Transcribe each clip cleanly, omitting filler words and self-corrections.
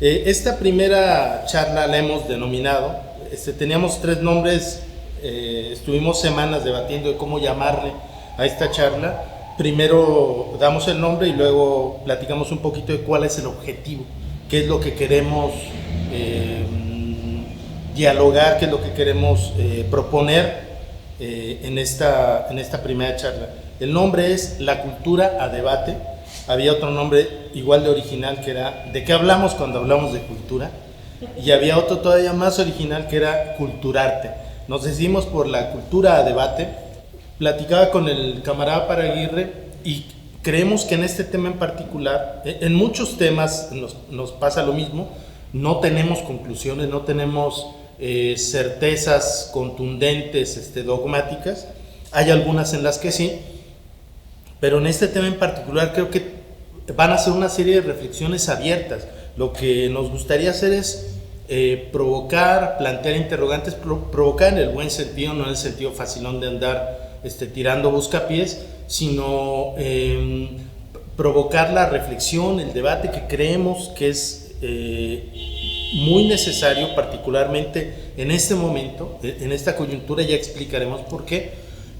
Esta primera charla la hemos denominado, teníamos tres nombres, estuvimos semanas debatiendo de cómo llamarle a esta charla. Primero damos el nombre y luego platicamos un poquito de cuál es el objetivo, qué es lo que queremos dialogar, qué es lo que queremos proponer en esta primera charla. El nombre es La cultura a debate. Había otro nombre igual de original que era ¿de qué hablamos cuando hablamos de cultura? Y había otro todavía más original que era Culturarte. Nos decidimos por La cultura a debate. Platicaba con el camarada Paraguirre y creemos que en este tema en particular, en muchos temas nos pasa lo mismo, no tenemos conclusiones, no tenemos certezas contundentes, dogmáticas. Hay algunas en las que sí, pero en este tema en particular creo que van a ser una serie de reflexiones abiertas. Lo que nos gustaría hacer es provocar, plantear interrogantes, provocar en el buen sentido, no en el sentido facilón de andar tirando buscapiés, sino provocar la reflexión, el debate que creemos que es muy necesario, particularmente en este momento, en esta coyuntura. Ya explicaremos por qué,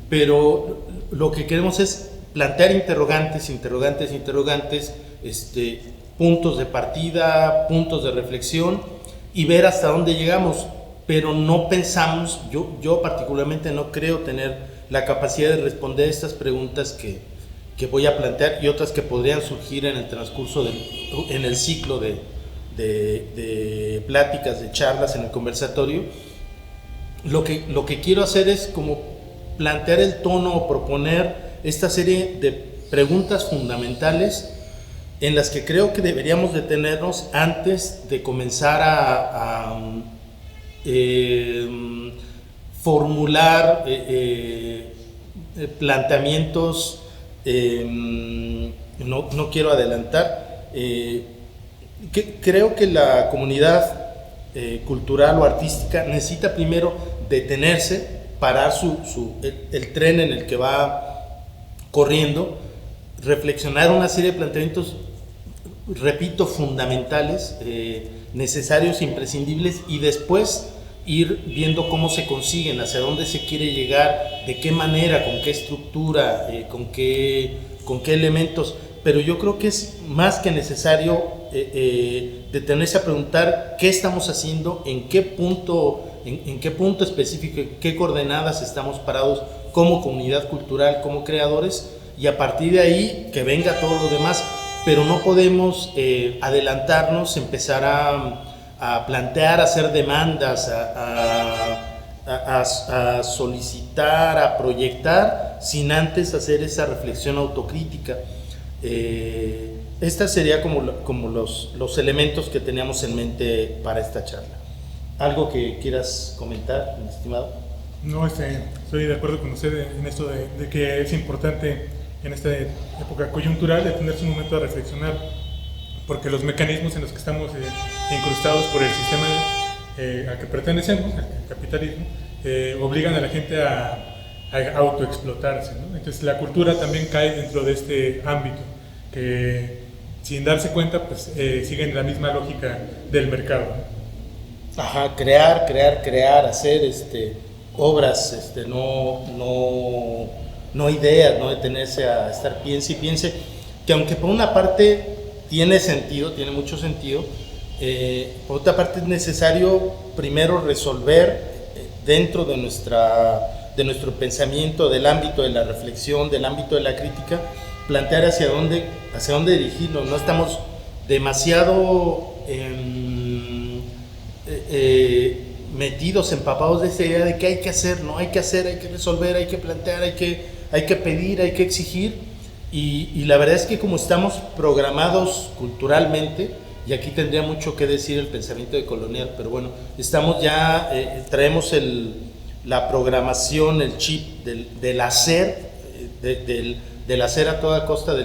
pero lo que queremos es plantear interrogantes, puntos de partida, puntos de reflexión y ver hasta dónde llegamos, pero no pensamos, yo particularmente no creo tener la capacidad de responder estas preguntas que voy a plantear y otras que podrían surgir en el transcurso, en el ciclo de pláticas, de charlas, en el conversatorio. Lo que quiero hacer es como plantear el tono o proponer esta serie de preguntas fundamentales en las que creo que deberíamos detenernos antes de comenzar a formular planteamientos. No quiero adelantar. Creo que la comunidad cultural o artística necesita primero detenerse, parar el tren en el que va corriendo, reflexionar una serie de planteamientos, repito, fundamentales, necesarios, imprescindibles, y después ir viendo cómo se consiguen, hacia dónde se quiere llegar, de qué manera, con qué estructura, con qué elementos. Pero yo creo que es más que necesario detenerse a preguntar qué estamos haciendo, en qué punto específico, en qué coordenadas estamos parados como comunidad cultural, como creadores, y a partir de ahí que venga todo lo demás. Pero no podemos adelantarnos, empezar a plantear, a hacer demandas, a solicitar, a proyectar, sin antes hacer esa reflexión autocrítica. Esta sería como los elementos que teníamos en mente para esta charla. ¿Algo que quieras comentar, mi estimado? No, estoy de acuerdo con usted en esto de que es importante en esta época coyuntural detenerse un momento a reflexionar, porque los mecanismos en los que estamos incrustados por el sistema al que pertenecemos, al capitalismo, obligan a la gente a autoexplotarse, ¿no? Entonces la cultura también cae dentro de este ámbito, que sin darse cuenta pues siguen la misma lógica del mercado, ¿no? Ajá, crear, hacer obras, no ideas, no detenerse a estar piense y piense, que aunque por una parte tiene mucho sentido, por otra parte es necesario primero resolver dentro de nuestro pensamiento, del ámbito de la reflexión, del ámbito de la crítica, plantear hacia dónde dirigirnos. No estamos demasiado metidos, empapados de esa idea de que hay que hacer, no hay que hacer, hay que resolver, hay que plantear, hay que pedir, hay que exigir, y la verdad es que como estamos programados culturalmente, y aquí tendría mucho que decir el pensamiento de Colonial, pero bueno, estamos ya, traemos la programación, el chip del hacer, del hacer a toda costa,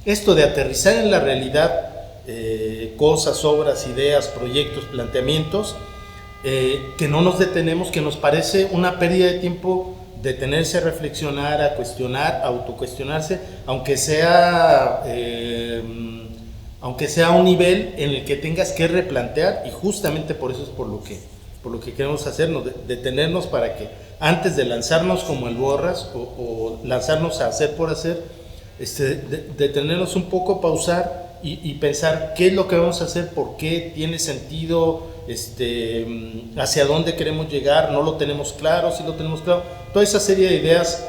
esto de aterrizar en la realidad cosas, obras, ideas, proyectos, planteamientos, que no nos detenemos, que nos parece una pérdida de tiempo detenerse a reflexionar, a cuestionar, a autocuestionarse, aunque sea a un nivel en el que tengas que replantear, y justamente por eso es por lo que queremos hacernos, detenernos para que antes de lanzarnos como el borras o lanzarnos a hacer por hacer, detenernos un poco, pausar y pensar qué es lo que vamos a hacer, por qué tiene sentido, hacia dónde queremos llegar, no lo tenemos claro, sí lo tenemos claro, toda esa serie de ideas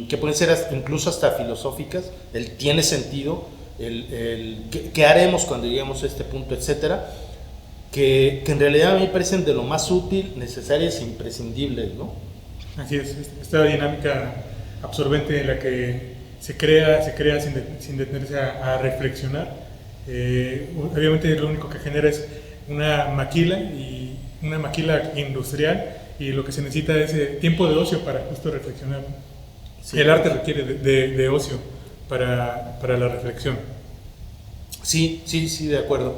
que pueden ser incluso hasta filosóficas, el tiene sentido, qué haremos cuando lleguemos a este punto, etcétera, que en realidad a mí me parecen de lo más útil, necesarias e imprescindibles, ¿no? Así es, esta dinámica absorbente en la que se crea sin detenerse a reflexionar. Obviamente lo único que genera es una maquila industrial, y lo que se necesita es tiempo de ocio para justo reflexionar. Sí. El arte requiere de ocio para la reflexión. Sí, de acuerdo.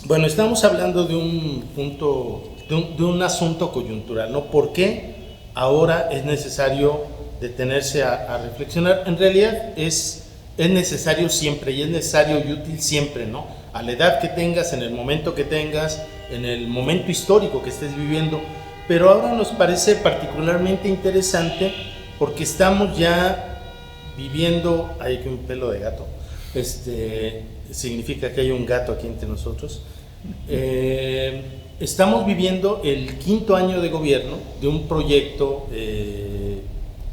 Bueno, estamos hablando de un punto, de un asunto coyuntural, ¿no? ¿Por qué ahora es necesario detenerse a reflexionar? En realidad es necesario siempre, y es necesario y útil siempre, ¿no? A la edad que tengas, en el momento que tengas, en el momento histórico que estés viviendo, pero ahora nos parece particularmente interesante porque estamos ya viviendo, hay aquí un pelo de gato, significa que hay un gato aquí entre nosotros. Estamos viviendo el 5º año de gobierno de un proyecto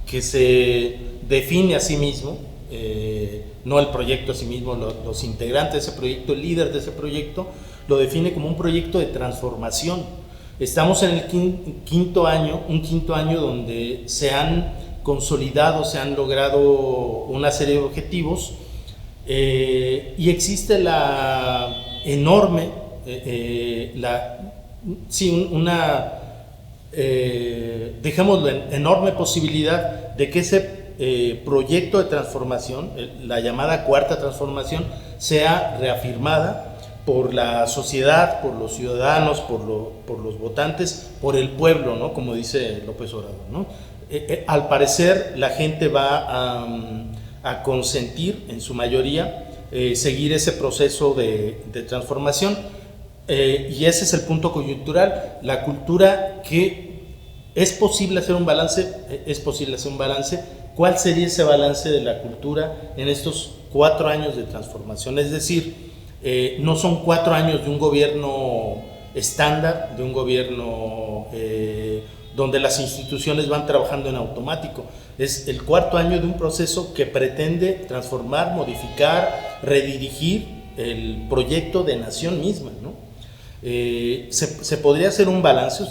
que se define a sí mismo, no el proyecto a sí mismo, los integrantes de ese proyecto, el líder de ese proyecto, lo define como un proyecto de transformación. Estamos en el quinto año donde se han consolidado, se han logrado una serie de objetivos, y existe la enorme, dejémoslo, enorme posibilidad de que ese proyecto de transformación, la llamada cuarta transformación, sea reafirmada por la sociedad, por los ciudadanos, por los votantes, por el pueblo, ¿no? Como dice López Obrador, ¿no? Al parecer la gente va a consentir, en su mayoría, seguir ese proceso de transformación, y ese es el punto coyuntural. La cultura, que es posible hacer un balance. ¿Cuál sería ese balance de la cultura en estos 4 años de transformación? Es decir, no son 4 años de un gobierno estándar, de un gobierno donde las instituciones van trabajando en automático. Es el 4º año de un proceso que pretende transformar, modificar, redirigir el proyecto de nación misma, ¿no? ¿Se podría hacer un balance?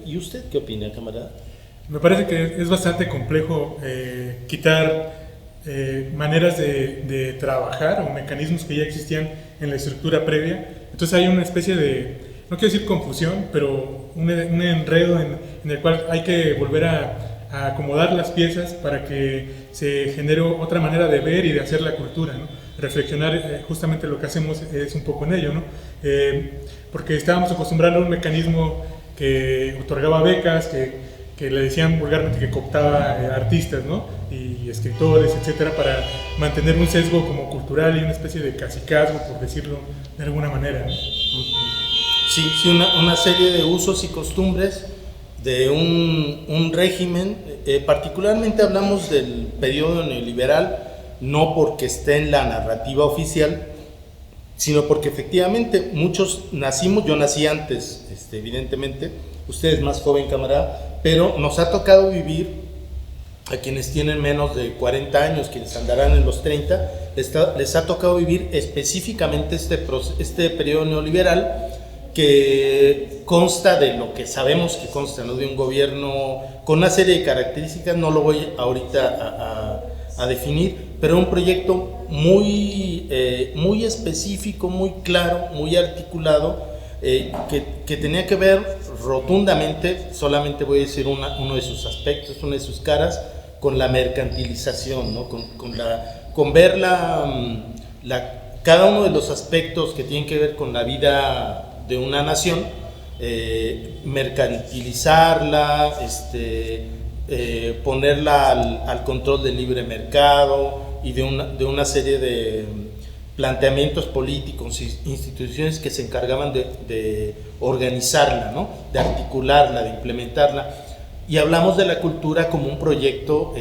¿Y usted qué opina, camarada? Me parece que es bastante complejo quitar maneras de trabajar o mecanismos que ya existían en la estructura previa. Entonces hay una especie de, no quiero decir confusión, pero un enredo en el cual hay que volver a acomodar las piezas para que se genere otra manera de ver y de hacer la cultura, ¿no? Reflexionar, justamente lo que hacemos es un poco en ello, ¿no? Porque estábamos acostumbrados a un mecanismo que otorgaba becas, que le decían vulgarmente que cooptaba artistas, ¿no? Y escritores, etcétera, para mantener un sesgo como cultural y una especie de cacicazgo, por decirlo de alguna manera, ¿no? Sí, una serie de usos y costumbres de un régimen. Particularmente hablamos del periodo neoliberal, no porque esté en la narrativa oficial, sino porque efectivamente muchos nacimos, yo nací antes, evidentemente, usted es más joven, camarada, pero nos ha tocado vivir, a quienes tienen menos de 40 años, quienes andarán en los 30, les ha tocado vivir específicamente este periodo neoliberal, que consta de lo que sabemos que consta, ¿no? De un gobierno con una serie de características, no lo voy ahorita a definir, pero un proyecto muy específico, muy claro, muy articulado, que tenía que ver rotundamente, solamente voy a decir uno de sus aspectos, una de sus caras, con la mercantilización, ¿no? con ver cada uno de los aspectos que tienen que ver con la vida de una nación, mercantilizarla, ponerla al control del libre mercado y de una serie de planteamientos políticos, instituciones que se encargaban de organizarla, ¿no? De articularla, de implementarla. Y hablamos de la cultura como un proyecto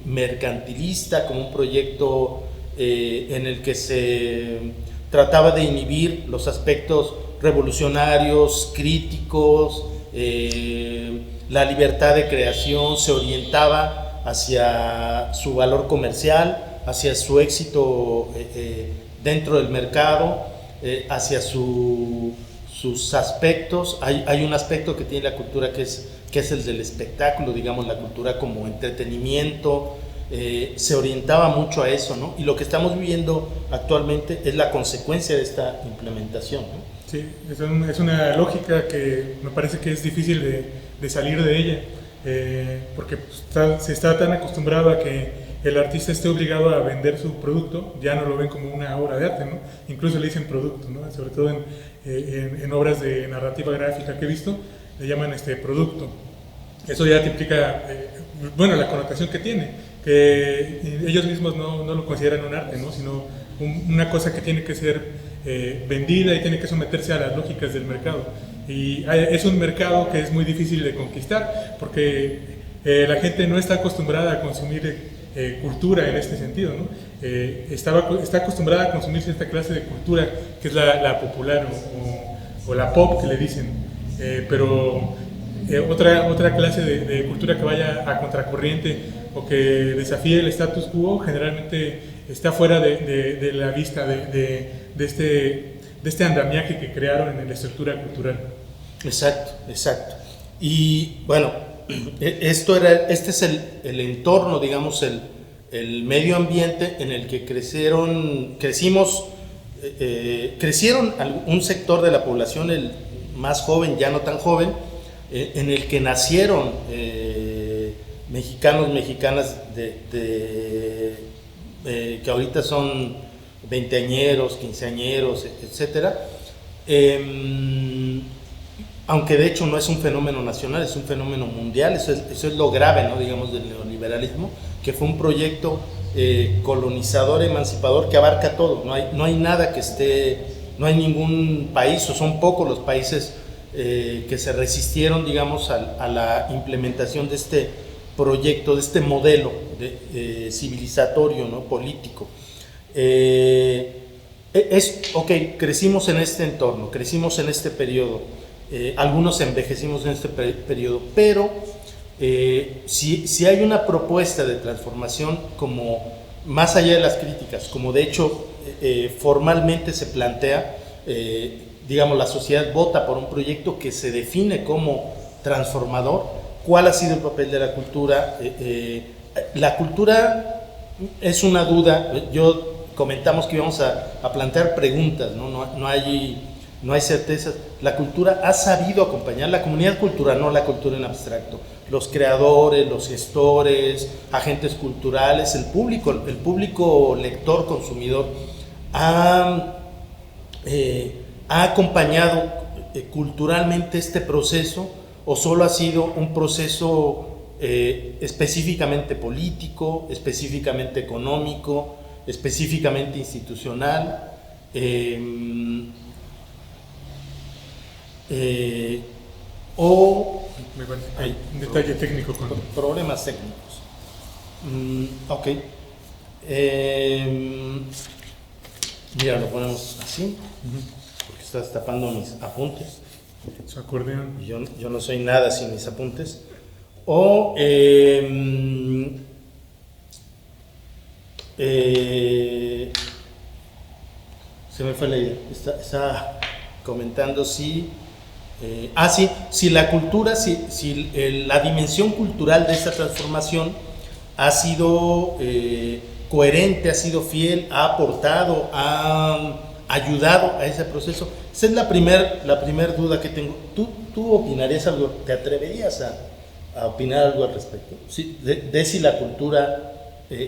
mercantilista, como un proyecto en el que se trataba de inhibir los aspectos revolucionarios, críticos, la libertad de creación, se orientaba hacia su valor comercial, hacia su éxito dentro del mercado, hacia sus aspectos. Hay un aspecto que tiene la cultura que es el del espectáculo, digamos, la cultura como entretenimiento. Se orientaba mucho a eso, ¿no? Y lo que estamos viviendo actualmente es la consecuencia de esta implementación, ¿no? Sí, es una lógica que me parece que es difícil de salir de ella, porque pues, se está tan acostumbrado a que el artista esté obligado a vender su producto, ya no lo ven como una obra de arte, ¿no? Incluso le dicen producto, ¿no? Sobre todo en obras de narrativa gráfica que he visto, le llaman producto. Eso ya te implica, bueno, la connotación que tiene, que ellos mismos no lo consideran un arte, ¿no? Sino una cosa que tiene que ser vendida y tiene que someterse a las lógicas del mercado. Y es un mercado que es muy difícil de conquistar porque la gente no está acostumbrada a consumir cultura en este sentido, ¿no? Está acostumbrada a consumir cierta clase de cultura que es la popular o la pop que le dicen, pero otra clase de cultura que vaya a contracorriente o que desafíe el status quo generalmente está fuera de la vista de este andamiaje que crearon en la estructura cultural. Exacto. Y bueno, este es el entorno, digamos, el medio ambiente en el que crecieron un sector de la población, el más joven, ya no tan joven, en el que nacieron mexicanos, mexicanas que ahorita son veinteañeros, quinceañeros, etcétera. Aunque de hecho no es un fenómeno nacional, es un fenómeno mundial. Eso es lo grave, ¿no? Digamos, del neoliberalismo, que fue un proyecto colonizador, emancipador, que abarca todo. No hay nada que no hay ningún país, o son pocos los países que se resistieron, digamos, a la implementación de este proyecto, de este modelo civilizatorio, ¿no? Político. Crecimos en este entorno, crecimos en este periodo, algunos envejecimos en este periodo, pero si hay una propuesta de transformación, como más allá de las críticas, como de hecho formalmente se plantea, digamos, la sociedad vota por un proyecto que se define como transformador. ¿Cuál ha sido el papel de la cultura? La cultura es una duda. Comentamos que íbamos a plantear preguntas, ¿no? No hay certezas. La cultura ha sabido acompañar, la comunidad cultural, no la cultura en abstracto, los creadores, los gestores, agentes culturales, el público lector, consumidor, ha acompañado culturalmente este proceso, o solo ha sido un proceso específicamente político, específicamente económico, específicamente institucional, o hay un detalle técnico con problemas técnicos. Ok. Mira, lo ponemos así, porque estás tapando mis apuntes. Su acordeón. Yo no soy nada sin mis apuntes. O se me fue la idea. Está comentando si la cultura, si la dimensión cultural de esta transformación ha sido coherente, ha sido fiel, ha aportado, ha ayudado a ese proceso. Esa es la primer duda que tengo. ¿Tú opinarías algo? ¿Te atreverías a opinar algo al respecto? Sí, de si la cultura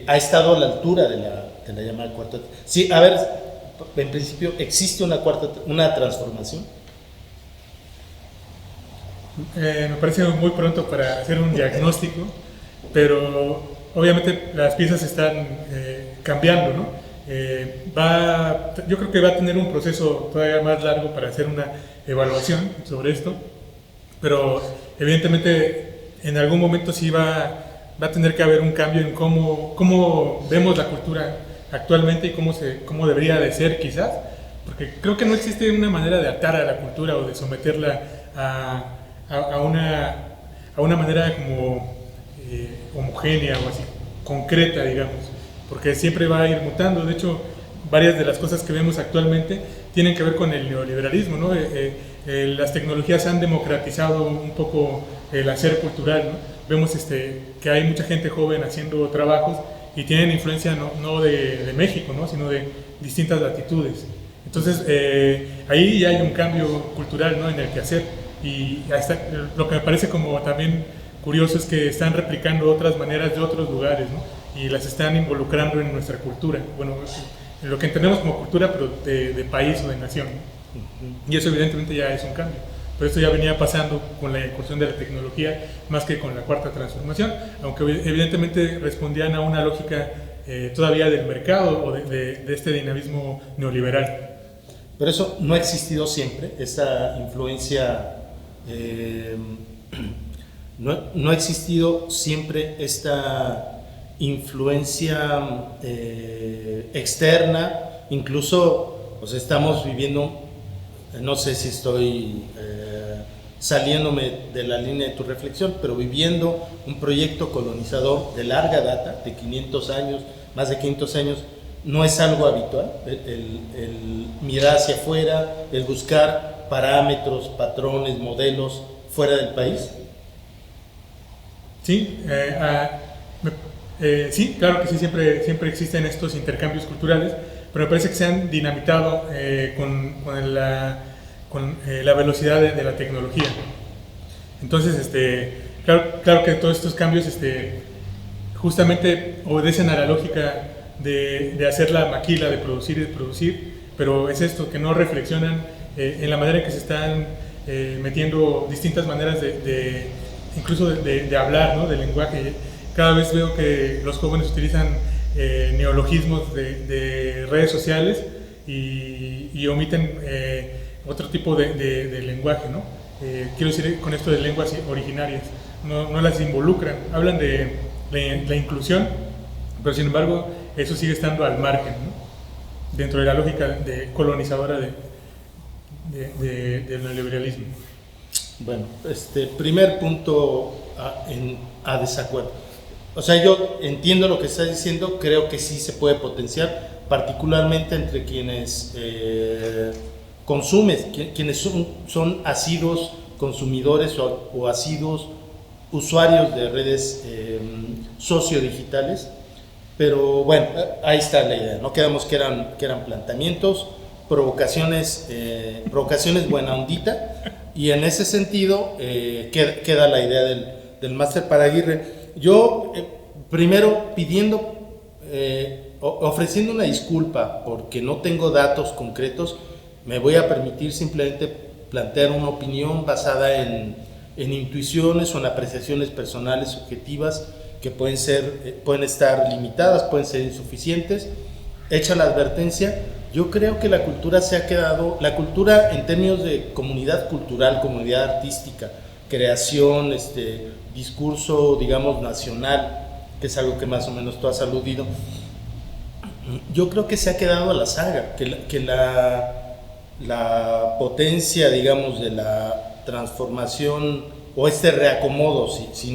ha estado a la altura de la llamada cuarta. Sí, a ver, en principio, ¿existe una transformación? Me parece muy pronto para hacer un diagnóstico, pero obviamente las piezas están cambiando, ¿no? Yo creo que va a tener un proceso todavía más largo para hacer una evaluación sobre esto, pero evidentemente en algún momento sí va a tener que haber un cambio en cómo vemos la cultura actualmente y cómo debería de ser quizás, porque creo que no existe una manera de atar a la cultura o de someterla a una manera como homogénea o así, concreta, digamos, porque siempre va a ir mutando. De hecho, varias de las cosas que vemos actualmente tienen que ver con el neoliberalismo, ¿no? Las tecnologías han democratizado un poco el hacer cultural, ¿no? Vemos que hay mucha gente joven haciendo trabajos y tienen influencia no de México, ¿no? Sino de distintas latitudes. Entonces, ahí ya hay un cambio cultural, ¿no? En el quehacer. Y lo que me parece como también curioso es que están replicando otras maneras de otros lugares, ¿no? Y las están involucrando en nuestra cultura. Bueno, en lo que entendemos como cultura, pero de país o de nación, ¿no? Y eso evidentemente ya es un cambio. Pero esto ya venía pasando con la incursión de la tecnología más que con la cuarta transformación, aunque evidentemente respondían a una lógica todavía del mercado o de este dinamismo neoliberal. Pero eso no ha existido siempre, esa influencia, no ha existido siempre esta influencia externa, incluso pues, estamos viviendo, no sé si estoy saliéndome de la línea de tu reflexión, pero viviendo un proyecto colonizador de larga data, de 500 años, más de 500 años, no es algo habitual, el mirar hacia afuera, el buscar parámetros, patrones, modelos fuera del país. Sí, sí, claro que sí, siempre existen estos intercambios culturales, pero me parece que se han dinamitado con la velocidad de la tecnología. Entonces, claro que todos estos cambios justamente obedecen a la lógica de hacer la maquila, de producir y de producir, pero es esto, que no reflexionan en la manera en que se están metiendo distintas maneras incluso de hablar, ¿no? De lenguaje. Cada vez veo que los jóvenes utilizan neologismos de redes sociales y omiten otro tipo de lenguaje, ¿no? Quiero decir con esto de lenguas originarias, no las involucran, hablan de la inclusión, pero sin embargo eso sigue estando al margen, ¿no? Dentro de la lógica colonizadora del neoliberalismo. Bueno, primer punto a desacuerdo. O sea, yo entiendo lo que estás diciendo, creo que sí se puede potenciar, particularmente entre quienes consumen, quienes son asiduos consumidores o asiduos usuarios de redes sociodigitales. Pero bueno, ahí está la idea, ¿no? Quedamos que eran planteamientos, provocaciones buena ondita, y en ese sentido queda la idea del máster para Aguirre. Yo primero ofreciendo una disculpa porque no tengo datos concretos, me voy a permitir simplemente plantear una opinión basada en intuiciones o en apreciaciones personales subjetivas que pueden estar limitadas, pueden ser insuficientes. Hecha la advertencia, yo creo que la cultura la cultura en términos de comunidad cultural, comunidad artística, creación, discurso, digamos, nacional, que es algo que más o menos tú has aludido, yo creo que se ha quedado a la saga, que la potencia, digamos, de la transformación o reacomodo, si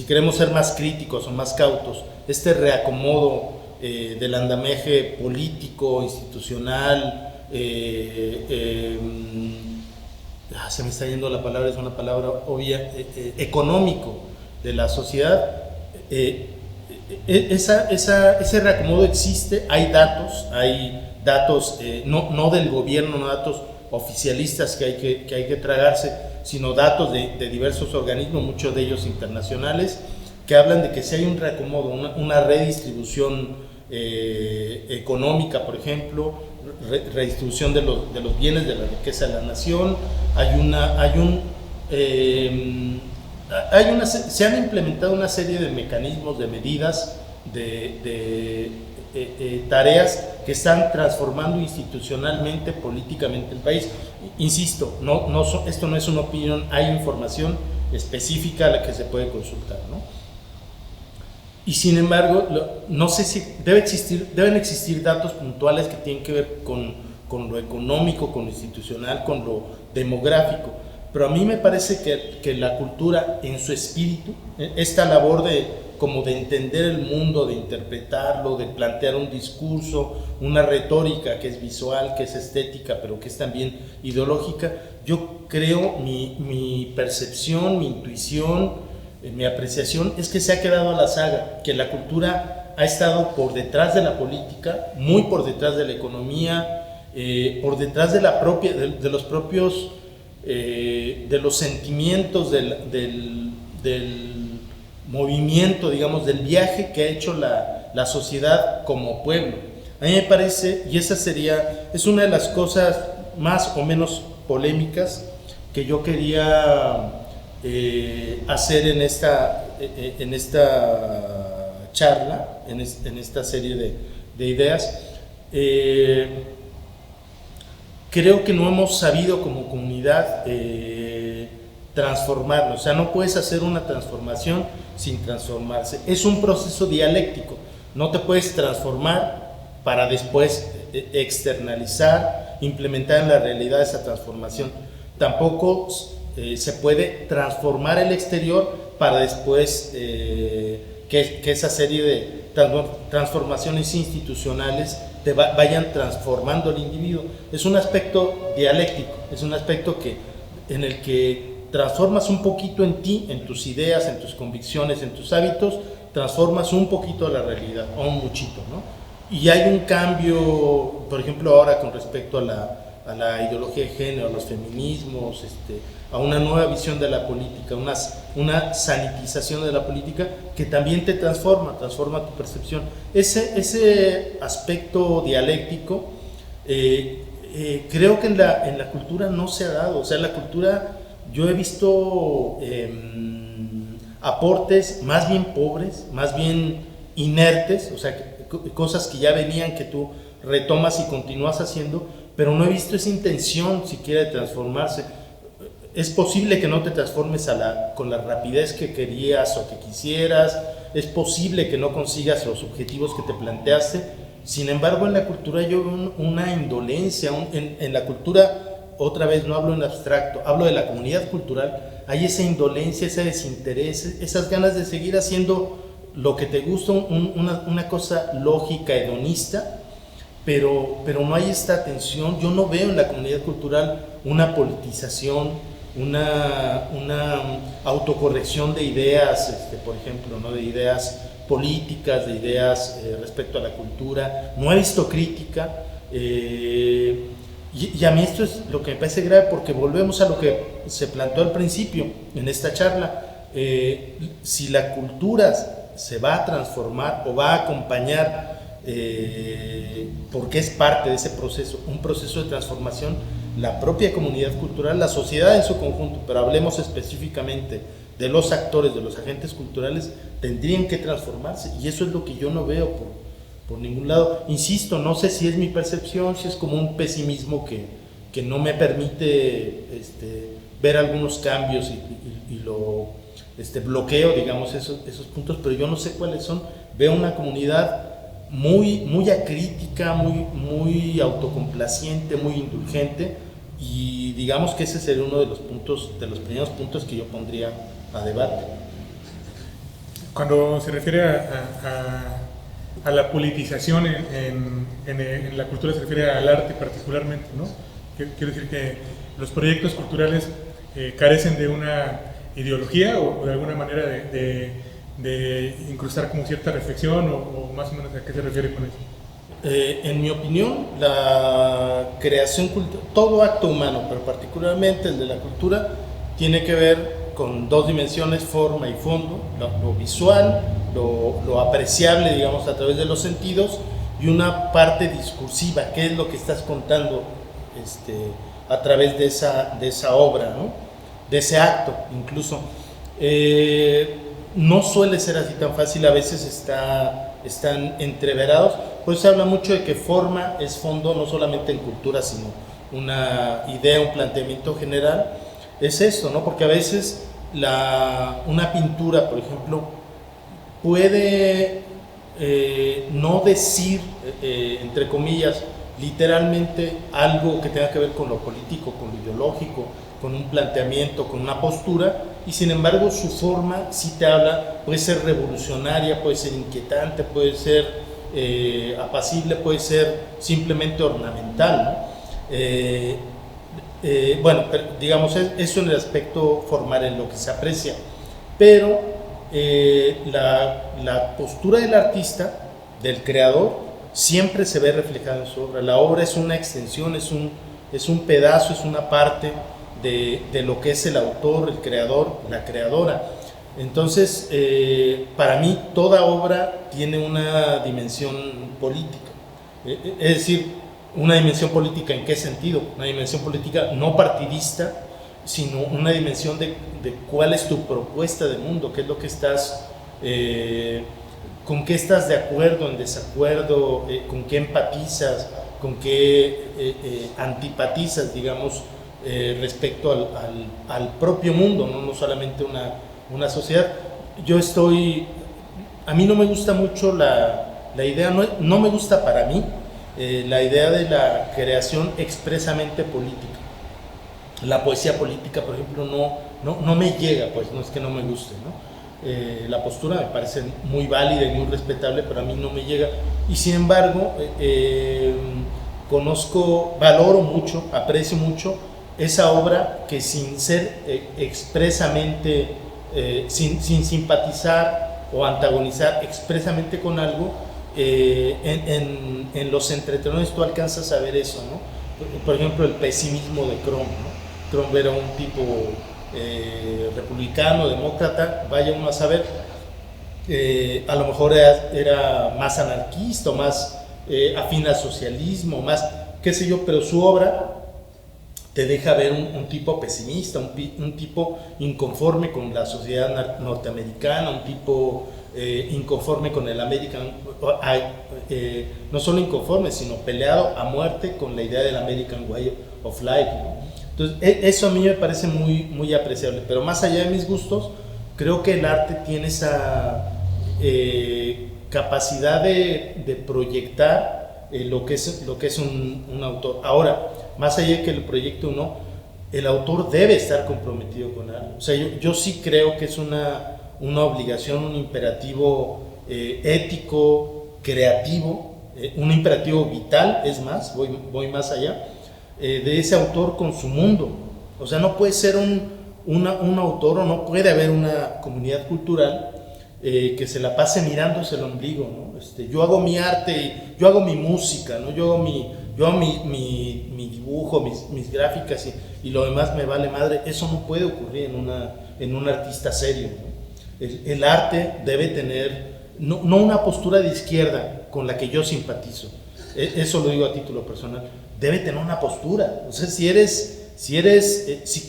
queremos ser más críticos o más cautos, reacomodo del andamiaje político, institucional, se me está yendo la palabra, es una palabra obvia, económico de la sociedad, ese reacomodo existe, hay datos no del gobierno, no datos oficialistas que hay que tragarse, sino datos de diversos organismos, muchos de ellos internacionales, que hablan de que si hay un reacomodo, una redistribución económica, por ejemplo, redistribución de los bienes, de la riqueza de la nación, hay se han implementado una serie de mecanismos, de medidas, de tareas que están transformando institucionalmente, políticamente el país. Insisto, esto no es una opinión, hay información específica a la que se puede consultar, ¿no? Y sin embargo, no sé si deben existir datos puntuales que tienen que ver con lo económico, con lo institucional, con lo demográfico, pero a mí me parece que la cultura en su espíritu, esta labor como de entender el mundo, de interpretarlo, de plantear un discurso, una retórica que es visual, que es estética, pero que es también ideológica, yo creo, mi percepción, mi intuición, mi apreciación es que se ha quedado a la saga, que la cultura ha estado por detrás de la política, muy por detrás de la economía, por detrás de los propios de los sentimientos del movimiento, digamos, del viaje que ha hecho la sociedad como pueblo. A mí me parece, y es una de las cosas más o menos polémicas que yo quería hacer en esta charla, en esta serie de ideas. Creo que no hemos sabido como comunidad transformarnos, o sea, no puedes hacer una transformación sin transformarse. Es un proceso dialéctico, no te puedes transformar para después externalizar, implementar en la realidad esa transformación. Tampoco se puede transformar el exterior para después que esa serie de transformaciones institucionales te vayan transformando al individuo. Es un aspecto dialéctico, es un aspecto en el que transformas un poquito en ti, en tus ideas, en tus convicciones, en tus hábitos, transformas un poquito la realidad, o un muchito, ¿no? Y hay un cambio, por ejemplo, ahora con respecto a la ideología de género, a los feminismos, a una nueva visión de la política, una sanitización de la política que también te transforma tu percepción. Ese aspecto dialéctico creo que en la cultura no se ha dado. O sea, en la cultura yo he visto aportes más bien pobres, más bien inertes, o sea, cosas que ya venían, que tú retomas y continúas haciendo, pero no he visto esa intención siquiera de transformarse. Es posible que no te transformes con la rapidez que querías o que quisieras, es posible que no consigas los objetivos que te planteaste. Sin embargo, en la cultura yo veo una indolencia, en la cultura, otra vez no hablo en abstracto, hablo de la comunidad cultural, hay esa indolencia, ese desinterés, esas ganas de seguir haciendo lo que te gusta, una cosa lógica, hedonista, pero no hay esta atención. Yo no veo en la comunidad cultural una politización, una autocorrección de ideas, por ejemplo, ¿no? De ideas políticas, de ideas respecto a la cultura. No he visto crítica, y a mí esto es lo que me parece grave, porque volvemos a lo que se planteó al principio en esta charla. Si la cultura se va a transformar o va a acompañar, porque es parte de ese proceso, un proceso de transformación, la propia comunidad cultural, la sociedad en su conjunto, pero hablemos específicamente de los actores, de los agentes culturales, tendrían que transformarse, y eso es lo que yo no veo por ningún lado. Insisto, no sé si es mi percepción, si es como un pesimismo que no me permite ver algunos cambios y lo bloqueo, digamos, esos puntos, pero yo no sé cuáles son. Veo una comunidad muy acrítica, muy autocomplaciente, muy indulgente, y digamos que ese sería uno de los primeros puntos que yo pondría a debate. Cuando se refiere a la politización en la cultura, se refiere al arte particularmente, ¿no? Quiero decir que los proyectos culturales carecen de una ideología o de alguna manera de incrustar como cierta reflexión, o más o menos a qué se refiere con eso. En mi opinión, la creación cultural, todo acto humano, pero particularmente el de la cultura, tiene que ver con dos dimensiones, forma y fondo, lo visual, lo apreciable, digamos, a través de los sentidos, y una parte discursiva, qué es lo que estás contando a través de esa obra, ¿no? de ese acto incluso. No suele ser así tan fácil, a veces están entreverados, por eso se habla mucho de que forma es fondo, no solamente en cultura, sino una idea, un planteamiento general, es esto, ¿no? Porque a veces una pintura, por ejemplo, puede no decir, entre comillas, literalmente algo que tenga que ver con lo político, con lo ideológico, con un planteamiento, con una postura, y sin embargo su forma sí te habla, puede ser revolucionaria, puede ser inquietante, puede ser apacible, puede ser simplemente ornamental, ¿no? Bueno, digamos, eso en el aspecto formal, en lo que se aprecia, pero la postura del artista, del creador, siempre se ve reflejada en su obra. La obra es una extensión, es un pedazo, es una parte de lo que es el autor, el creador, la creadora. Entonces, para mí, toda obra tiene una dimensión política. Es decir, una dimensión política, ¿en qué sentido? Una dimensión política no partidista, sino una dimensión de cuál es tu propuesta de mundo, qué es lo que estás, con qué estás de acuerdo, en desacuerdo, con qué empatizas, con qué antipatizas, digamos, respecto al propio mundo, no solamente una sociedad. A mí no me gusta mucho la idea, no me gusta para mí la idea de la creación expresamente política. La poesía política, por ejemplo, no me llega, pues no es que no me guste, ¿no? La postura me parece muy válida y muy respetable, pero a mí no me llega. Y sin embargo, valoro mucho, aprecio mucho esa obra que sin ser expresamente, sin simpatizar o antagonizar expresamente con algo, en los entretelones tú alcanzas a ver eso, ¿no? Por ejemplo, el pesimismo de Crumb, ¿no? Crumb era un tipo republicano, demócrata, vaya uno a saber, a lo mejor era más anarquista, o más afín al socialismo, más qué sé yo, pero su obra te deja ver un tipo pesimista, un tipo inconforme con la sociedad norteamericana, un tipo inconforme con el American, no solo inconforme, sino peleado a muerte con la idea del American Way of Life, ¿no? Entonces, eso a mí me parece muy, muy apreciable, pero más allá de mis gustos, creo que el arte tiene esa capacidad de proyectar lo que es un autor. Ahora, más allá de que el proyecto no, el autor debe estar comprometido con algo. O sea, yo sí creo que es una obligación, un imperativo ético, creativo, un imperativo vital, es más, voy más allá, de ese autor con su mundo. O sea, no puede ser un autor, o no puede haber una comunidad cultural que se la pase mirándose el ombligo, ¿no? Yo hago mi arte, yo hago mi música, ¿no? Yo hago mi dibujo, mis gráficas y lo demás me vale madre. Eso no puede ocurrir en un artista serio, ¿no? El arte debe tener no una postura de izquierda con la que yo simpatizo, eso lo digo a título personal, debe tener una postura. O sea, si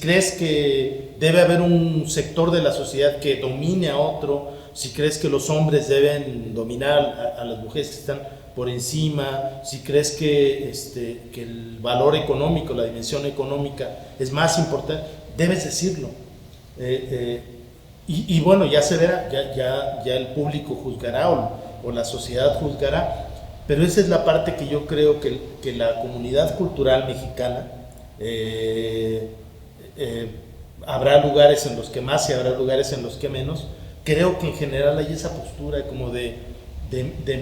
crees que debe haber un sector de la sociedad que domine a otro, si crees que los hombres deben dominar a las mujeres que están por encima, si crees que el valor económico, la dimensión económica es más importante, debes decirlo. Y bueno, ya se verá, ya el público juzgará o la sociedad juzgará, pero esa es la parte que yo creo que la comunidad cultural mexicana, habrá lugares en los que más y habrá lugares en los que menos, creo que en general hay esa postura como de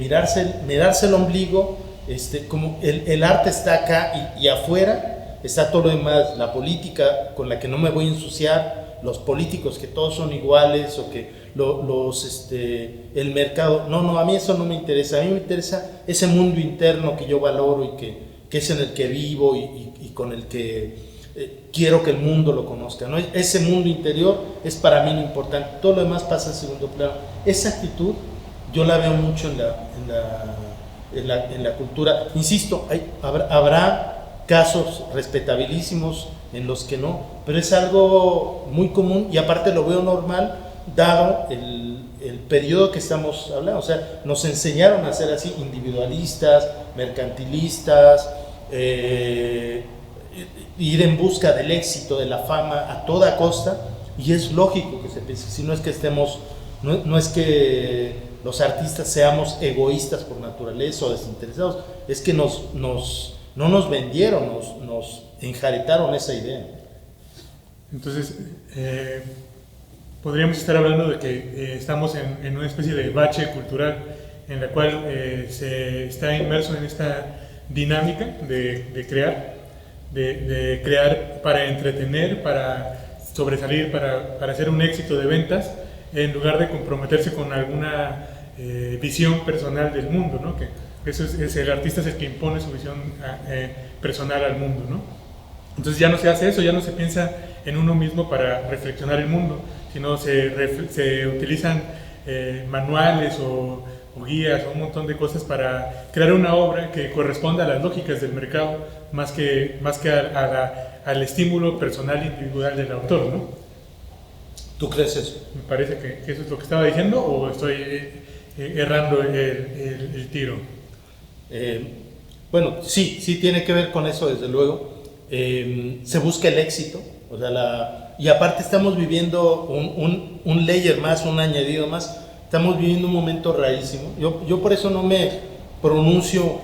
mirarse el ombligo, como el arte está acá y afuera está todo lo demás, la política con la que no me voy a ensuciar, los políticos que todos son iguales, o que el mercado, no, a mí eso no me interesa. A mí me interesa ese mundo interno que yo valoro y que es en el que vivo y con el que quiero que el mundo lo conozca, ¿no? Ese mundo interior es para mí lo importante, todo lo demás pasa a segundo plano. Esa actitud yo la veo mucho en la cultura. Insisto, habrá casos respetabilísimos en los que no, pero es algo muy común y aparte lo veo normal dado el periodo que estamos hablando. O sea, nos enseñaron a ser así, individualistas, mercantilistas, ir en busca del éxito, de la fama a toda costa, y es lógico que se piense, si no es que estemos, no es que los artistas seamos egoístas por naturaleza o desinteresados, es que no nos vendieron, nos enjaretaron esa idea. Entonces, podríamos estar hablando de que estamos en una especie de bache cultural en la cual se está inmerso en esta dinámica de crear para entretener, para sobresalir, para hacer un éxito de ventas, en lugar de comprometerse con alguna visión personal del mundo, ¿no? Que eso es el artista es el que impone su visión personal al mundo, ¿no? Entonces ya no se hace eso, ya no se piensa en uno mismo para reflexionar el mundo, sino se utilizan manuales o guías o un montón de cosas para crear una obra que corresponda a las lógicas del mercado más que al estímulo personal individual del autor, ¿no? ¿Tú crees eso? Me parece que eso es lo que estaba diciendo, o estoy errando el tiro. Bueno, sí tiene que ver con eso, desde luego. Se busca el éxito, o sea, y aparte estamos viviendo un layer más, un añadido más. Estamos viviendo un momento rarísimo. Yo por eso no me pronuncio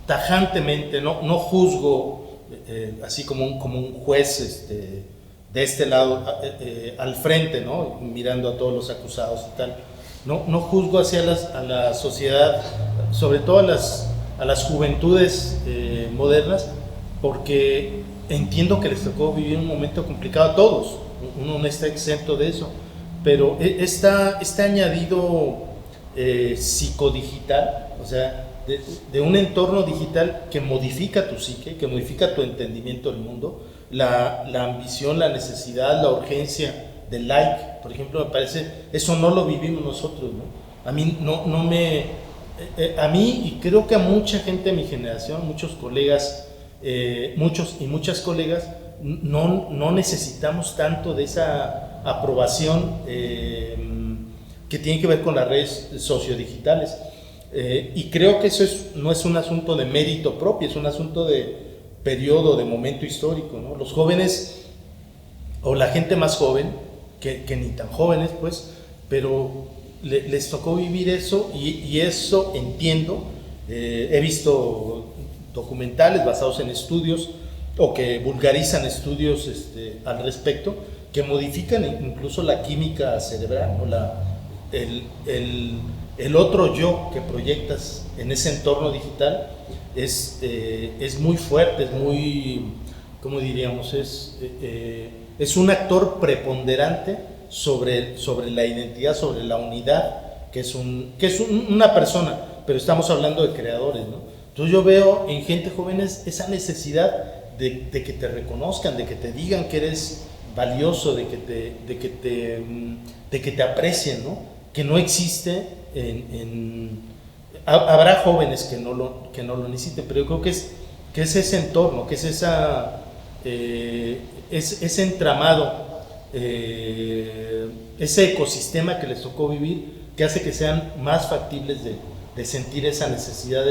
tajantemente, no juzgo así como un juez de este lado al frente, ¿no? Mirando a todos los acusados y tal. No juzgo hacia a la sociedad, sobre todo a las juventudes modernas, porque entiendo que les tocó vivir un momento complicado a todos. Uno no está exento de eso. Pero este añadido psicodigital, o sea, de un entorno digital que modifica tu psique, que modifica tu entendimiento del mundo, la ambición, la necesidad, la urgencia del like, por ejemplo, me parece, eso no lo vivimos nosotros, ¿no? A mí a mí y creo que a mucha gente de mi generación, muchos colegas, muchos y muchas colegas, no necesitamos tanto de esa aprobación que tiene que ver con las redes sociodigitales, y creo que eso no es un asunto de mérito propio, es un asunto de periodo, de momento histórico, ¿no? Los jóvenes o la gente más joven, que ni tan jóvenes pues, pero les tocó vivir eso, y eso entiendo. He visto documentales basados en estudios o que vulgarizan estudios al respecto, que modifican incluso la química cerebral, o el otro yo que proyectas en ese entorno digital es muy fuerte, es muy, ¿cómo diríamos? Es un actor preponderante sobre la identidad, sobre la unidad, que es una persona, pero estamos hablando de creadores, ¿no? Entonces yo veo en gente joven esa necesidad de que te reconozcan, de que te digan que eres valioso, de que te aprecien, ¿no? Que no existe habrá jóvenes que no lo necesiten, pero yo creo que es ese entorno, que es ese entramado, ese ecosistema que les tocó vivir, que hace que sean más factibles de sentir esa necesidad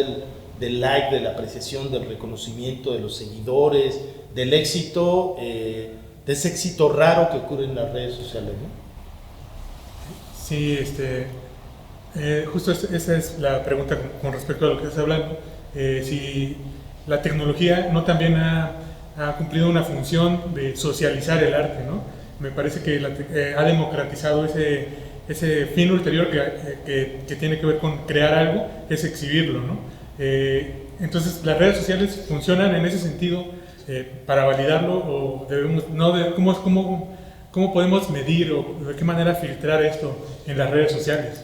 del like, de la apreciación, del reconocimiento, de los seguidores, del éxito, de ese éxito raro que ocurre en las redes sociales, ¿no? Sí, justo esa es la pregunta con respecto a lo que estás hablando. Si la tecnología no también ha cumplido una función de socializar el arte, ¿no? Me parece que ha democratizado ese fin ulterior que tiene que ver con crear algo, que es exhibirlo, ¿no? Entonces las redes sociales funcionan en ese sentido para validarlo, o debemos, ¿cómo podemos medir o de qué manera filtrar esto en las redes sociales?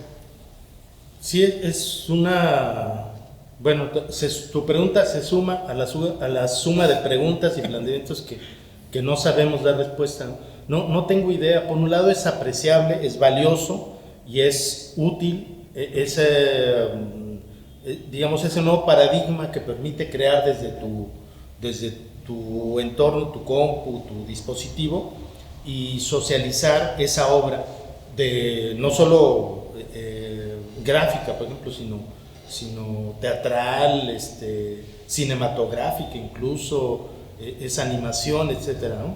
Sí, es una... Bueno, tu pregunta se suma a la suma de preguntas y planteamientos que no sabemos dar respuesta. No tengo idea. Por un lado es apreciable, es valioso y es útil, digamos, ese nuevo paradigma que permite crear desde tu entorno, tu compu, tu dispositivo, y socializar esa obra de no solo gráfica, por ejemplo, sino teatral, cinematográfica, incluso esa animación, etcétera, ¿no?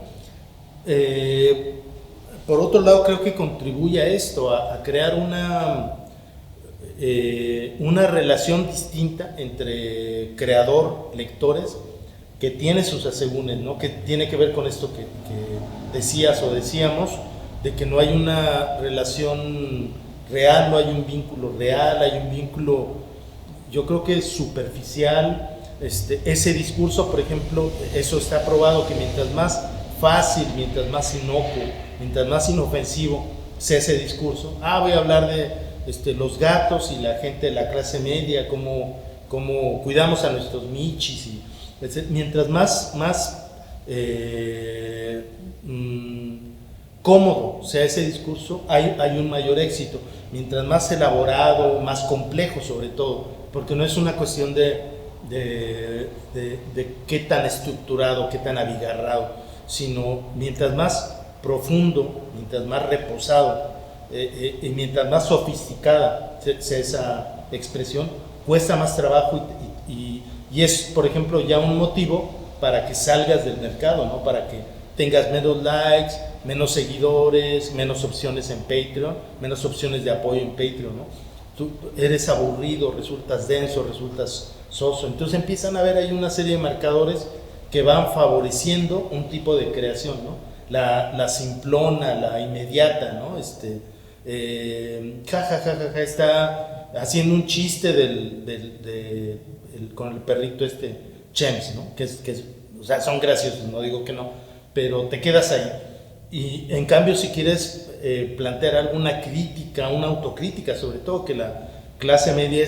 Por otro lado, creo que contribuye a esto, a crear una relación distinta entre creador, lectores, que tiene sus asegúnes, ¿no? Que tiene que ver con esto que decías o decíamos, de que no hay una relación real, no hay un vínculo real, hay un vínculo, yo creo que es superficial. Ese discurso, por ejemplo, eso está probado, que mientras más fácil, mientras más inocuo, mientras más inofensivo sea ese discurso, voy a hablar de los gatos y la gente de la clase media, cómo cuidamos a nuestros michis, mientras más cómodo sea ese discurso, hay un mayor éxito. Mientras más elaborado, más complejo sobre todo, porque no es una cuestión de qué tan estructurado, qué tan abigarrado, sino mientras más profundo, mientras más reposado y mientras más sofisticada sea esa expresión, cuesta más trabajo y es, por ejemplo, ya un motivo para que salgas del mercado, ¿no? Para que tengas menos likes, menos seguidores, menos opciones en Patreon, menos opciones de apoyo en Patreon, ¿no? Tú eres aburrido, resultas denso, resultas soso. Entonces empiezan a haber ahí una serie de marcadores que van favoreciendo un tipo de creación, ¿no? La simplona, la inmediata, ¿no? Está haciendo un chiste con el perrito Chems, ¿no? O sea, son graciosos, no digo que no, pero te quedas ahí. Y en cambio, si quieres plantear alguna crítica, una autocrítica, sobre todo que la clase media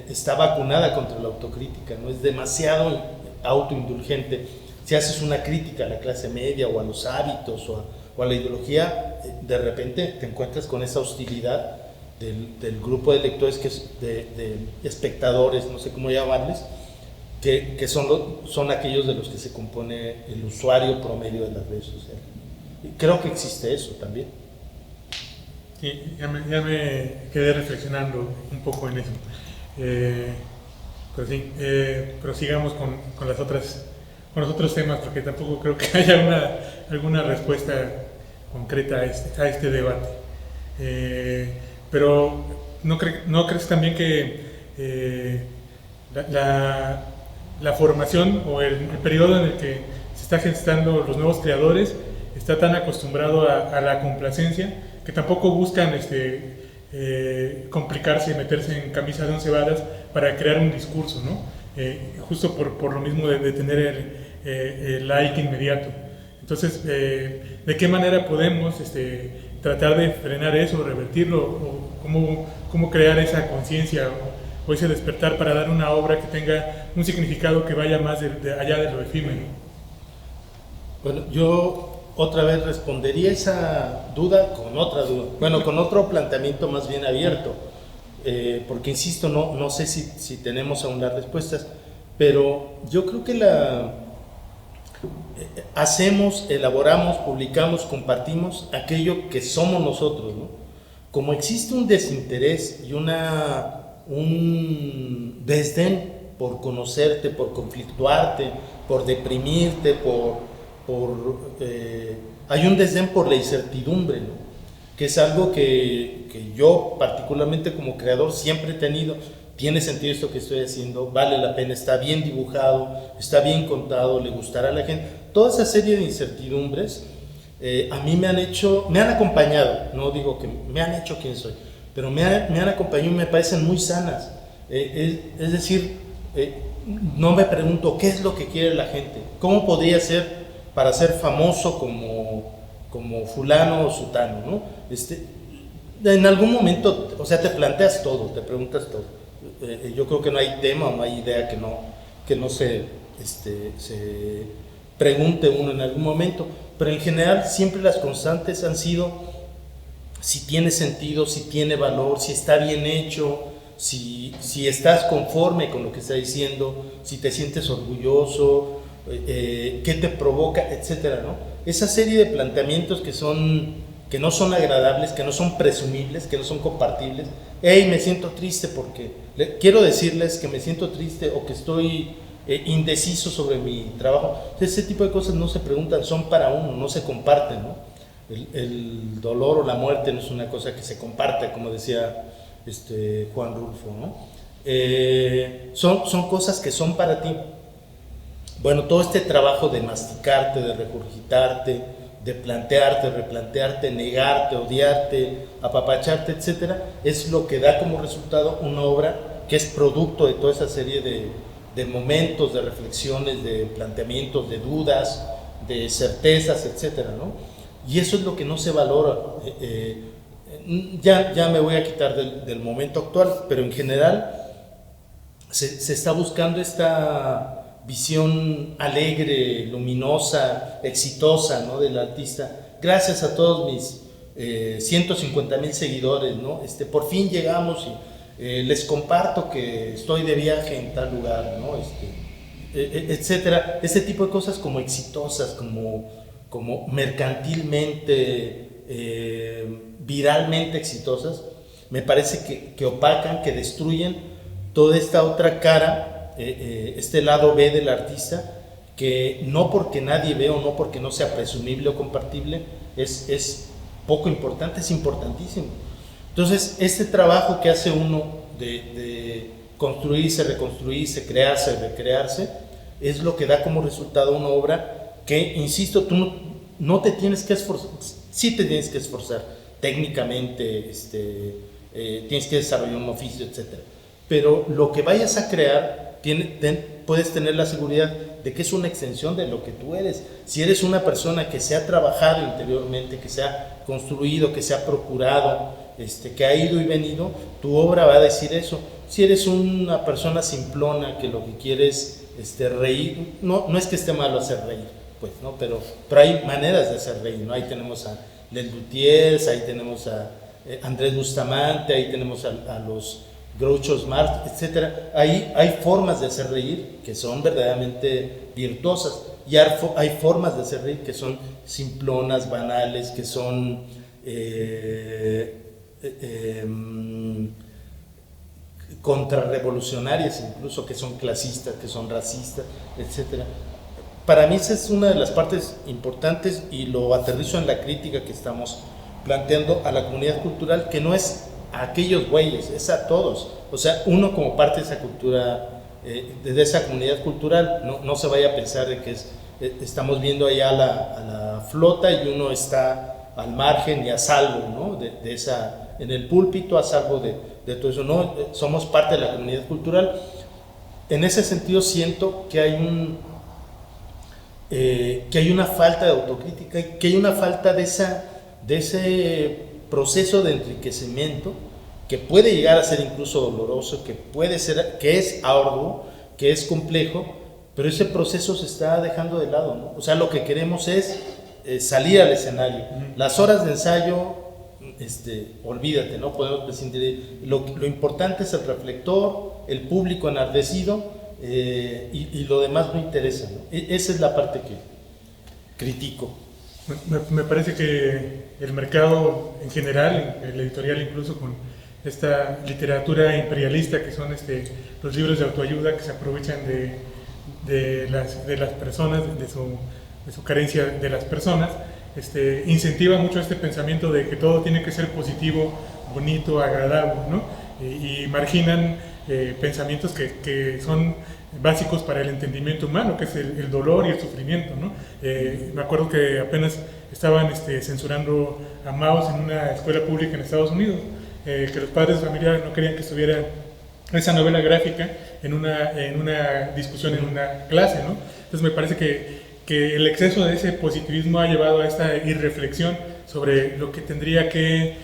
está vacunada contra la autocrítica, no es demasiado autoindulgente. Si haces una crítica a la clase media o a los hábitos o a la ideología, de repente te encuentras con esa hostilidad del grupo de lectores, de espectadores, no sé cómo llamarles, que son aquellos de los que se compone el usuario promedio de las redes sociales. Y creo que existe eso también. Sí, ya me quedé reflexionando un poco en eso. Pero sí, prosigamos con los otros temas, porque tampoco creo que haya alguna respuesta concreta a este debate. Pero ¿no crees también que la formación o el periodo en el que se está gestando los nuevos creadores está tan acostumbrado a la complacencia que tampoco buscan complicarse y meterse en camisa de 11 varas para crear un discurso, ¿no? Justo por lo mismo de tener el like inmediato? Entonces, ¿de qué manera podemos tratar de frenar eso, revertirlo, o cómo crear esa conciencia o ese despertar para dar una obra que tenga un significado que vaya más allá de lo efímero? Bueno, yo otra vez respondería esa duda con otra duda, bueno, con otro planteamiento más bien abierto, porque insisto, no sé si tenemos aún las respuestas, pero yo creo que hacemos, elaboramos, publicamos, compartimos aquello que somos nosotros, ¿no? Como existe un desinterés y un desdén por conocerte, por conflictuarte, por deprimirte, hay un desdén por la incertidumbre, ¿no? Que es algo que yo particularmente como creador siempre he tenido. Tiene sentido esto que estoy haciendo, vale la pena, está bien dibujado, está bien contado, le gustará a la gente. Toda esa serie de incertidumbres a mí me han acompañado, no digo que me han hecho quien soy, pero me han acompañado y me parecen muy sanas. Es decir, no me pregunto qué es lo que quiere la gente, cómo podría ser para ser famoso como fulano o sutano, ¿no? En algún momento, o sea, te planteas todo, te preguntas todo. Yo creo que no hay tema o no hay idea que no se pregunte uno en algún momento, pero en general siempre las constantes han sido si tiene sentido, si tiene valor, si está bien hecho, si estás conforme con lo que está diciendo, si te sientes orgulloso, qué te provoca, etcétera, ¿no? Esa serie de planteamientos que no son agradables, que no son presumibles, que no son compartibles. Hey, me siento triste porque quiero decirles que me siento triste o que estoy indeciso sobre mi trabajo. Ese tipo de cosas no se preguntan, son para uno, no se comparten, ¿no? El dolor o la muerte no es una cosa que se comparte, como decía Juan Rulfo, ¿no? Son cosas que son para ti. Bueno, todo este trabajo de masticarte, de regurgitarte, de plantearte, replantearte, negarte, odiarte, apapacharte, etcétera, es lo que da como resultado una obra que es producto de toda esa serie de momentos, de reflexiones, de planteamientos, de dudas, de certezas, etcétera, ¿no? Y eso es lo que no se valora. Ya me voy a quitar del momento actual, pero en general se está buscando esta visión alegre, luminosa, exitosa, ¿no?, del artista. Gracias a todos mis 150,000 seguidores, ¿no? Por fin llegamos y les comparto que estoy de viaje en tal lugar, ¿no? Etcétera. Este tipo de cosas como exitosas, como mercantilmente, viralmente exitosas, me parece que opacan, que destruyen toda esta otra cara, este lado B del artista, que no porque nadie ve o no porque no sea presumible o compartible es poco importante, es importantísimo. Entonces, este trabajo que hace uno de construirse, reconstruirse, crearse, recrearse, es lo que da como resultado una obra que, insisto, tú no te tienes que esforzar, sí te tienes que esforzar técnicamente, tienes que desarrollar un oficio, etc. Pero lo que vayas a crear, puedes tener la seguridad de que es una extensión de lo que tú eres. Si eres una persona que se ha trabajado interiormente, que se ha construido, que se ha procurado, que ha ido y venido, tu obra va a decir eso. Si eres una persona simplona que lo que quieres reír, no es que esté malo hacer reír, pues, ¿no? Pero hay maneras de hacer reír, ¿no? Ahí tenemos a Lelutiers, ahí tenemos a Andrés Bustamante, ahí tenemos a los Grouchos Marx, etcétera. Hay formas de hacer reír que son verdaderamente virtuosas, y hay formas de hacer reír que son simplonas, banales, que son contrarrevolucionarias, incluso, que son clasistas, que son racistas, etcétera. Para mí esa es una de las partes importantes, y lo aterrizo en la crítica que estamos planteando a la comunidad cultural, que no es a aquellos güeyes, es a todos. O sea, uno como parte de esa cultura, de esa comunidad cultural, no se vaya a pensar de que estamos viendo allá a la flota y uno está al margen y a salvo, ¿no? de esa, en el púlpito, a salvo de todo eso. No, somos parte de la comunidad cultural. En ese sentido siento que hay una falta de autocrítica, que hay una falta de ese proceso de enriquecimiento, que puede llegar a ser incluso doloroso, que es arduo, que es complejo, pero ese proceso se está dejando de lado, ¿no? O sea, lo que queremos es salir al escenario. Las horas de ensayo, olvídate, no podemos prescindir. Lo importante es el reflector, el público enardecido, y lo demás no interesa, ¿no? Esa es la parte que critico. Me parece que el mercado en general, el editorial incluso, con esta literatura imperialista que son los libros de autoayuda, que se aprovechan de las personas, de su carencia de las personas, incentiva mucho este pensamiento de que todo tiene que ser positivo, bonito, agradable, ¿no? Y marginan pensamientos que son básicos para el entendimiento humano, que es el dolor y el sufrimiento, ¿no? Me acuerdo que apenas estaban censurando a Maus en una escuela pública en Estados Unidos, que los padres de familia no querían que estuviera esa novela gráfica en una discusión, en una clase, ¿no? Entonces me parece que el exceso de ese positivismo ha llevado a esta irreflexión sobre lo que tendría que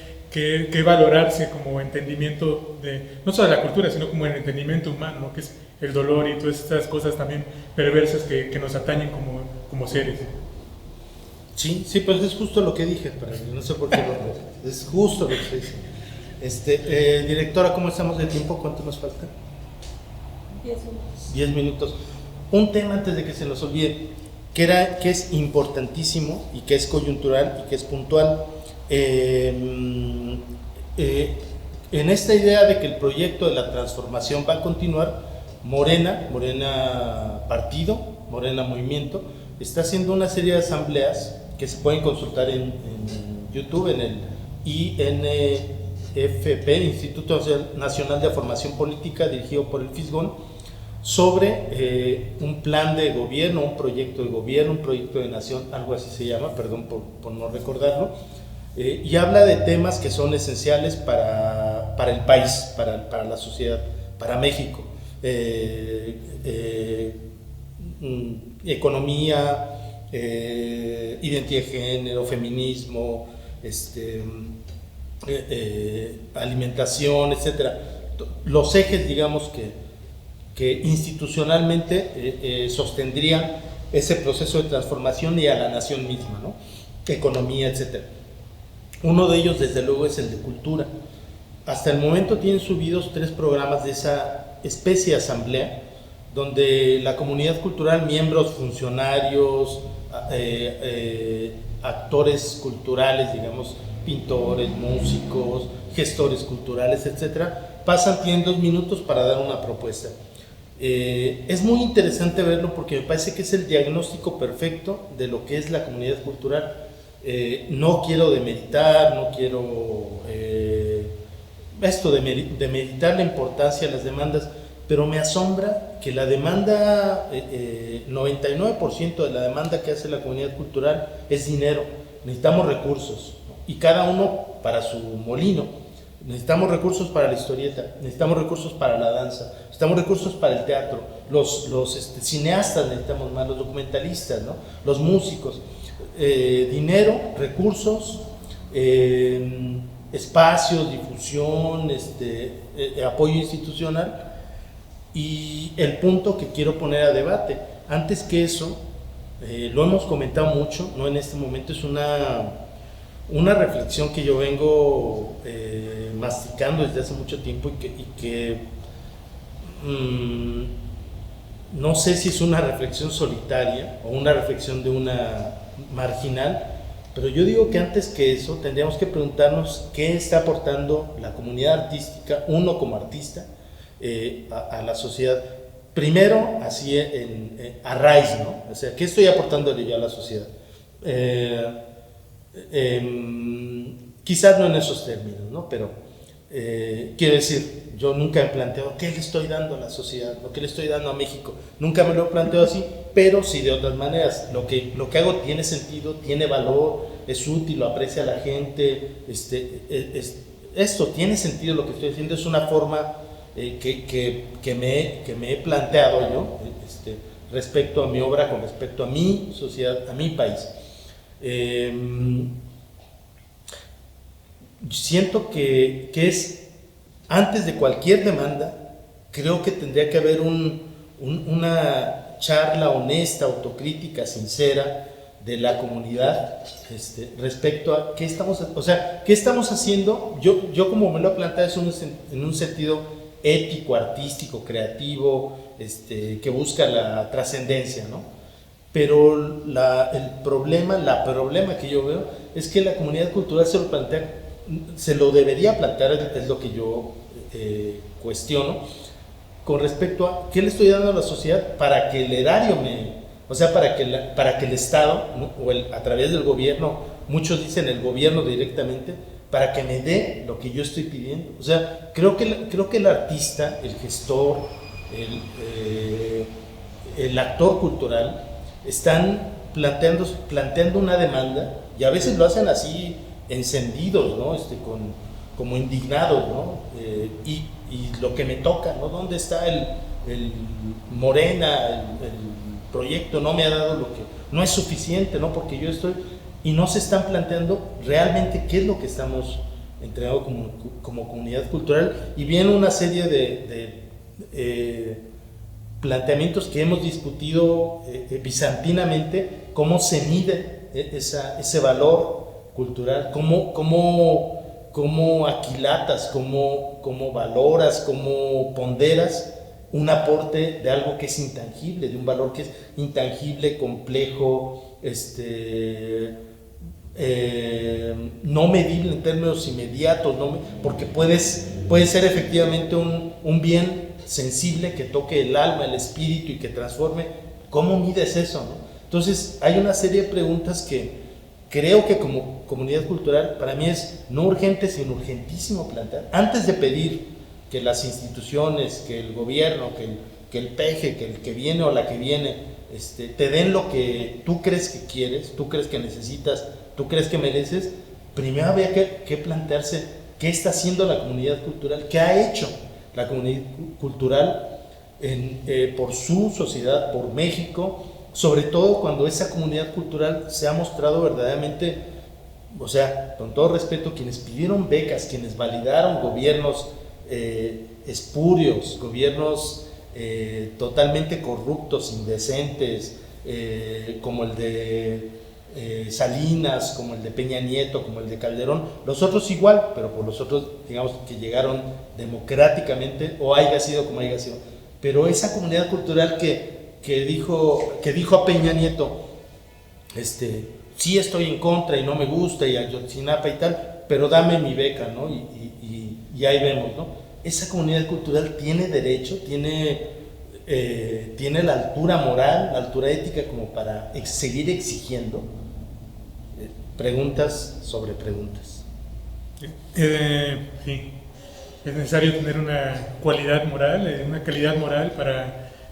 valorarse como entendimiento no solo de la cultura, sino como el entendimiento humano, ¿no? Que es el dolor y todas estas cosas también perversas que nos atañen como seres. Sí, pues es justo lo que dije, no sé por qué es justo lo que se dice. Directora, ¿cómo estamos de tiempo? ¿Cuánto nos falta? 10 minutos. 10 minutos. Un tema antes de que se nos olvide, que es importantísimo y que es coyuntural y que es puntual. En esta idea de que el proyecto de la transformación va a continuar, Morena Partido, Morena Movimiento, está haciendo una serie de asambleas que se pueden consultar en YouTube, en el INFP, Instituto Nacional de Formación Política, dirigido por el Fisgón, sobre un plan de gobierno, un proyecto de gobierno, un proyecto de nación, algo así se llama, perdón por no recordarlo, y habla de temas que son esenciales para el país, para la sociedad, para México. Economía, identidad de género, feminismo, alimentación, etcétera. Los ejes, digamos, que institucionalmente sostendrían ese proceso de transformación y a la nación misma, ¿no? Economía, etcétera. Uno de ellos, desde luego, es el de cultura. Hasta el momento tienen subidos 3 programas de esa especie de asamblea, donde la comunidad cultural, miembros, funcionarios, actores culturales, digamos, pintores, músicos, gestores culturales, etcétera, tienen 2 minutos para dar una propuesta. Es muy interesante verlo porque me parece que es el diagnóstico perfecto de lo que es la comunidad cultural. No quiero demeritar, no quiero demeritar la importancia de las demandas, pero me asombra que la demanda, 99% de la demanda que hace la comunidad cultural es dinero. Necesitamos recursos, ¿no? Y cada uno para su molino. Necesitamos recursos para la historieta, necesitamos recursos para la danza, necesitamos recursos para el teatro, los cineastas necesitamos más, los documentalistas, ¿no? Los músicos, dinero, recursos, espacios, difusión, apoyo institucional. Y el punto que quiero poner a debate, antes que eso, lo hemos comentado mucho, no en este momento, es una reflexión que yo vengo masticando desde hace mucho tiempo y que no sé si es una reflexión solitaria o una reflexión de una marginal, pero yo digo que antes que eso tendríamos que preguntarnos qué está aportando la comunidad artística, uno como artista, a la sociedad. Primero, así a raíz, ¿no? O sea, ¿qué estoy aportándole yo a la sociedad? Quizás no en esos términos, ¿no? Pero quiero decir, yo nunca me planteo qué le estoy dando a la sociedad, lo que le estoy dando a México, nunca me lo planteo así, pero sí de otras maneras. Lo que hago tiene sentido, tiene valor, es útil, lo aprecia la gente, esto tiene sentido, lo que estoy haciendo es una forma que me he planteado yo respecto a mi obra, con respecto a mi sociedad, a mi país. Siento que es, antes de cualquier demanda, creo que tendría que haber una charla honesta, autocrítica, sincera de la comunidad respecto a qué estamos haciendo. Yo como me lo he planteado es en un sentido ético, artístico, creativo, que busca la trascendencia, ¿no? Pero el problema que yo veo es que la comunidad cultural se lo debería plantear, es lo que yo cuestiono, con respecto a qué le estoy dando a la sociedad para que el erario para que el Estado, ¿no? O a través del gobierno, muchos dicen el gobierno directamente, para que me dé lo que yo estoy pidiendo. O sea, creo que el artista, el gestor, el actor cultural están planteando una demanda, y a veces lo hacen así encendidos, ¿no? Como indignados, ¿no? Y lo que me toca, ¿no? ¿Dónde está el Morena? El proyecto no me ha dado lo que no es suficiente, ¿no? Porque yo estoy, y no se están planteando realmente qué es lo que estamos entregando como comunidad cultural, y viene una serie de planteamientos que hemos discutido bizantinamente, cómo se mide ese valor cultural, cómo cómo aquilatas, cómo valoras, cómo ponderas un aporte de algo que es intangible, de un valor que es intangible, complejo, no medible en términos inmediatos, porque puede ser efectivamente un bien sensible que toque el alma, el espíritu y que transforme. ¿Cómo mides eso, no? Entonces hay una serie de preguntas que creo que como comunidad cultural para mí es no urgente sino urgentísimo plantear antes de pedir que las instituciones, que el gobierno, que el peje, que el que viene o la que viene te den lo que tú crees que quieres, tú crees que necesitas, tú crees que mereces. Primero había que plantearse qué está haciendo la comunidad cultural, qué ha hecho la comunidad cultural por su sociedad, por México, sobre todo cuando esa comunidad cultural se ha mostrado verdaderamente, o sea, con todo respeto, quienes pidieron becas, quienes validaron gobiernos espurios, gobiernos totalmente corruptos, indecentes, como el de Salinas, como el de Peña Nieto, como el de Calderón, los otros igual, pero por los otros, digamos, que llegaron democráticamente, o haya sido como haya sido. Pero esa comunidad cultural que dijo a Peña Nieto, sí estoy en contra y no me gusta, y a Ayotzinapa y tal, pero dame mi beca, ¿no? Y ahí vemos, ¿no? Esa comunidad cultural tiene derecho, tiene la altura moral, la altura ética como para seguir exigiendo preguntas sobre preguntas. Sí, es necesario tener una cualidad moral, una calidad moral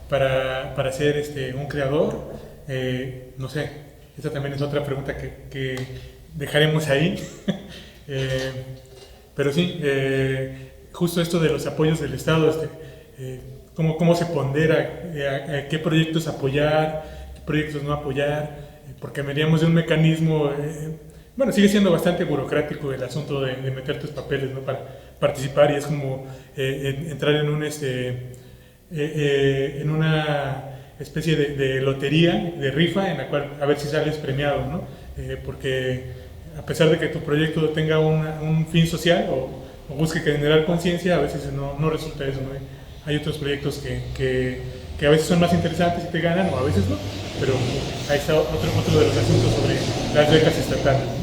para ser un creador. No sé, esa también es otra pregunta que dejaremos ahí. Pero sí, justo esto de los apoyos del Estado, cómo se pondera, qué proyectos apoyar, qué proyectos no apoyar, porque veníamos de un mecanismo, bueno, sigue siendo bastante burocrático el asunto de meter tus papeles, ¿no?, para participar, y es como entrar en una especie de lotería, de rifa, en la cual a ver si sales premiado, ¿no? Porque a pesar de que tu proyecto tenga un fin social o busque generar conciencia, a veces no resulta eso, ¿no? Hay otros proyectos que a veces son más interesantes y te ganan, o a veces no, pero ahí está otro de los asuntos sobre las becas estatales, ¿no?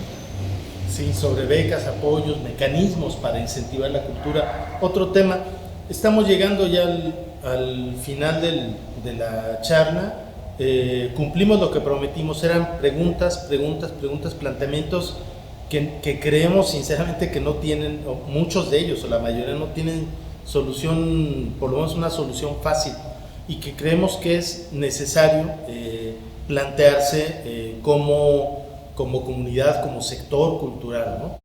Sí, sobre becas, apoyos, mecanismos para incentivar la cultura. Otro tema, estamos llegando ya al final de la charla. Cumplimos lo que prometimos, eran preguntas, planteamientos que creemos sinceramente que no tienen, o muchos de ellos, o la mayoría no tienen solución, por lo menos una solución fácil, y que creemos que es necesario plantearse como comunidad, como sector cultural, ¿no?